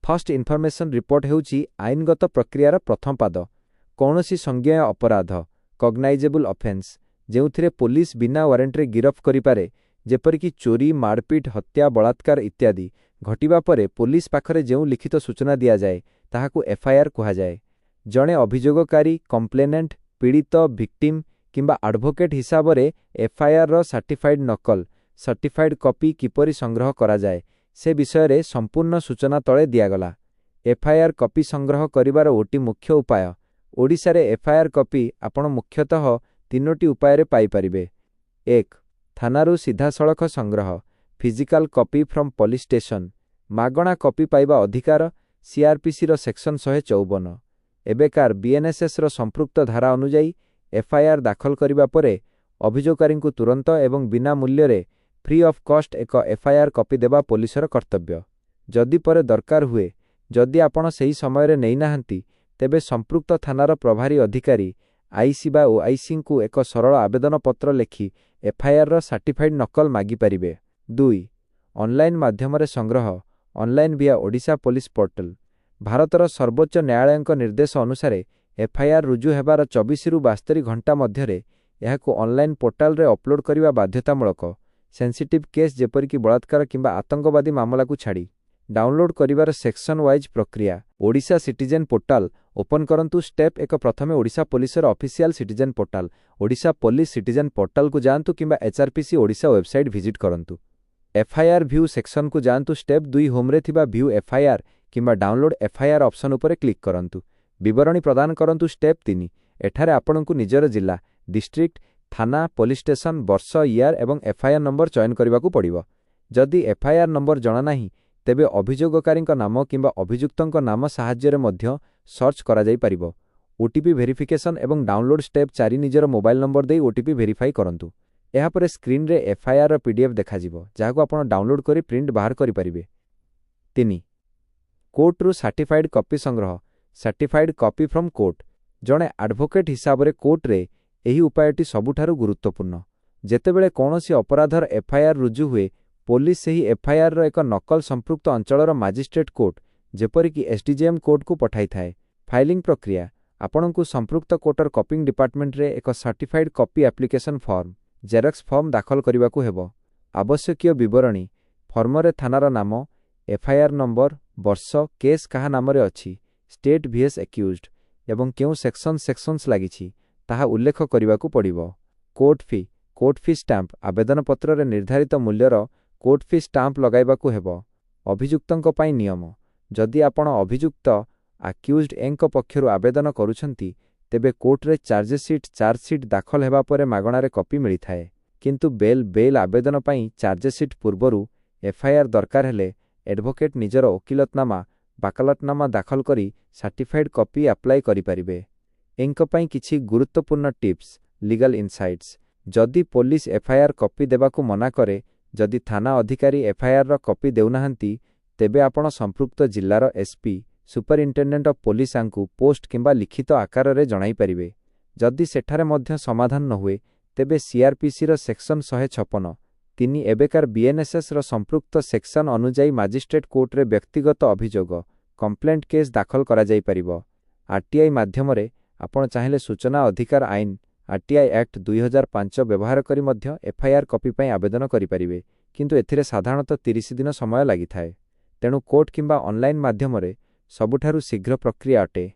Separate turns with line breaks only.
First information report हेउची आईनगत प्रक्रियार प्रथम पाद। कौनसी संज्ञेय अपराध कग्नाइजेबल ऑफेंस जेउथिरे पुलिस बिना वारंटरे गिरफ करिपारे, जेपरिक चोरी, मारपीट, हत्या, बलात्कार इत्यादि घटिबा परे पुलिस पाखरे जेउ लिखित सूचना दिया जाए ताहाकू एफआईआर कुहाଯାଏ। जणे अभियोगकारी, कंप्लेनेंट, पीड़ित, विक्टिम किंबा एडवोकेट हिसाब रे एफआईआर रो सर्टिफाइड नकल सर्टिफाइड कॉपी किपरि संग्रह करा जाए से विषय रे संपूर्ण सूचना तळे दियागला। एफआईआर कॉपी संग्रह करिवार ओटी मुख्य उपाय। ओडिशा रे एफआईआर कॉपी आपण मुख्यतः तीनोटी उपाय रे पाई परिबे। 1 थानारू सीधा सड़क संग्रह physical copy from police station. मागणा कॉपी पाइबा अधिकार सीआरपीसी रो सेक्शन 154। एबेकार बीएनएसएस रो संपृक्त धारा अनुଯାयी एफआईआर दाखल करिबा परे अभियोगकारी को तुरंत एवं बिना मूल्य रे फ्री ऑफ कॉस्ट एक एफआईआर कॉपी देबा पुलिसर कर्तव्य। जदि परे दरकार हुए, जदि आपण सही समय रे नै नाहंती, तेबे संपृक्त थानार प्रभारी अधिकारी आईसी बा ओआईसी को एक सरल आवेदन पत्र लिखि एफआईआर रो सर्टिफाइड नकल मागी परिबे। 2 ऑनलाइन माध्यम रे संग्रह ऑनलाइन विया ओडिशा पुलिस पोर्टल। भारतर सर्वोच्च न्यायालयक निर्देश अनुसार एफआईआर रुजु हेबार 24 रु 72 घंटा मध्यरे एहाकू ऑनलाइन पोर्टाल रे अपलोड करिवा बाध्यतामूलक। सेंसिटिव केस जेपरिक बलात्कार किंबा आतंकवादी मामला को छाड़ी डाउनलोड करिवार सेक्शन वाइज प्रक्रिया। ओडिशा सिटीजन पोर्टाल ओपन करंतु। स्टेप एक प्रथमे ओडिशा पुलिसर official citizen portal Odisha police citizen portal को जांतु किंबा एचआरपीसी ओडिशा वेबसाइट विजिट करंतु। एफआईआर व्यू सेक्शन को जांतु। स्टेप 2 होम रे थिबा व्यू एफआईआर किंबा डाउनलोड एफआईआर ऑप्शन उपरे क्लिक करंतु। विवरणी प्रदान करंतु। स्टेप 3 एठारे आपनकु निजर जिला, डिस्ट्रिक्ट, थाना, पुलिस स्टेशन, वर्ष, ईयर एवं एफआईआर नंबर चयन करबाकू पड़िबो। जदि एफआईआर नंबर जणा नाही, तेबे अभियोगकारीक नाम किंबा अभियुक्तक नाम साहाय्य रे मध्य सर्च करा जाई परिबो। ओटीपी वेरिफिकेशन एवं डाउनलोड। स्टेप 4 निजर मोबाइल नंबर दे ओटीपी वेरीफाई करंतु। एहा परे स्क्रीन रे एफआईआर रो पीडीएफ देखा जिवो, जाहाकू आपण डाउनलोड करी प्रिंट बाहर करि परिबे। 3 कोर्ट रु सर्टिफाइड कॉपी संग्रह सर्टिफाइड कॉपी फ्रॉम कोर्ट। जणे एडवोकेट हिसाब रे कोर्ट रे एही उपायटी सबुठारु गुरुत्वपूर्ण। जेतेबेले कोनोसी अपराधर एफआईआर रुजु हुए, पुलिस सेही एफआईआर रो एक नकल संपृक्त अंचलर मजिस्ट्रेट कोर्ट जेपरिक एसडीजेएम कोर्ट को पठाई थाए। फाइलिंग प्रक्रिया आपणकु संपृक्त कोर्टर कॉपिंग डिपार्टमेंट रे एक certified copy application form Xerox form दाखल करिबाकू हेबो। आवश्यकीय विवरणी फॉर्म रे थानार नाम, एफआईआर नंबर, वर्ष, केस काहा नाम रे अछि, स्टेट वीएस एक्यूज्ड एवं केउ सेक्शंस लागिछि ताहा उल्लेख करिबाकू पड़िबो। कोर्ट फी स्टाम्प आवेदन पत्र रे निर्धारित मूल्यर कोर्ट फी स्टाम्प लगाइबाकू हेबो। अभियुक्तंक पई नियम जदि आपण अभियुक्त अक्यूज्ड एंक पक्षरु आवेदन करूछंती, तेबे कोर्ट रे चार्ज शीट दाखल हेबा परे मागणारे कॉपी मिली थाए। किंतु बेल आवेदन पई चार्ज शीट पूर्वरु एफआईआर दरकार हेले एडवोकेट निजर वकिलतनामा बाकालतनामा दाखल करी सर्टिफाइड कॉपी अप्लाई करि परिबे। एंक पई किछि गुरुत्वपूर्ण टिप्स लीगल इनसाइट्स। जदि पुलिस एफआईआर कॉपी देबाकू मना करे, जदि थाना अधिकारी एफआईआर रो कॉपी देउनाहंती, तेबे आपण संपृक्त जिल्लार एसपी सुपरिंटेंडेंट ऑफ पुलिस आंकु पोस्ट किंबा लिखित आकार रे जणाई परिबे। जदि सेठारे मध्य समाधान न हुए, तेबे सीआरपीसी रो सेक्शन 156 3 एबेकार बीएनएसएस रो संपृक्त सेक्शन अनुଯାयी मजिस्ट्रेट कोर्ट रे व्यक्तिगत अभियोग कंप्लेंट केस दाखल करा जाई परिबो। आरटीआई माध्यम रे आपण चाहिले सूचना अधिकार आईन आरटीआई एक्ट 2005 व्यवहार करी मध्य एफआईआर कॉपी पई आवेदन करि परिबे, किंतु एथिरे साधारणतः 30 दिन समय लागि थाए। तेणु कोर्ट किंबा ऑनलाइन माध्यम रे सबुठारु शीघ्र प्रक्रिया अटे।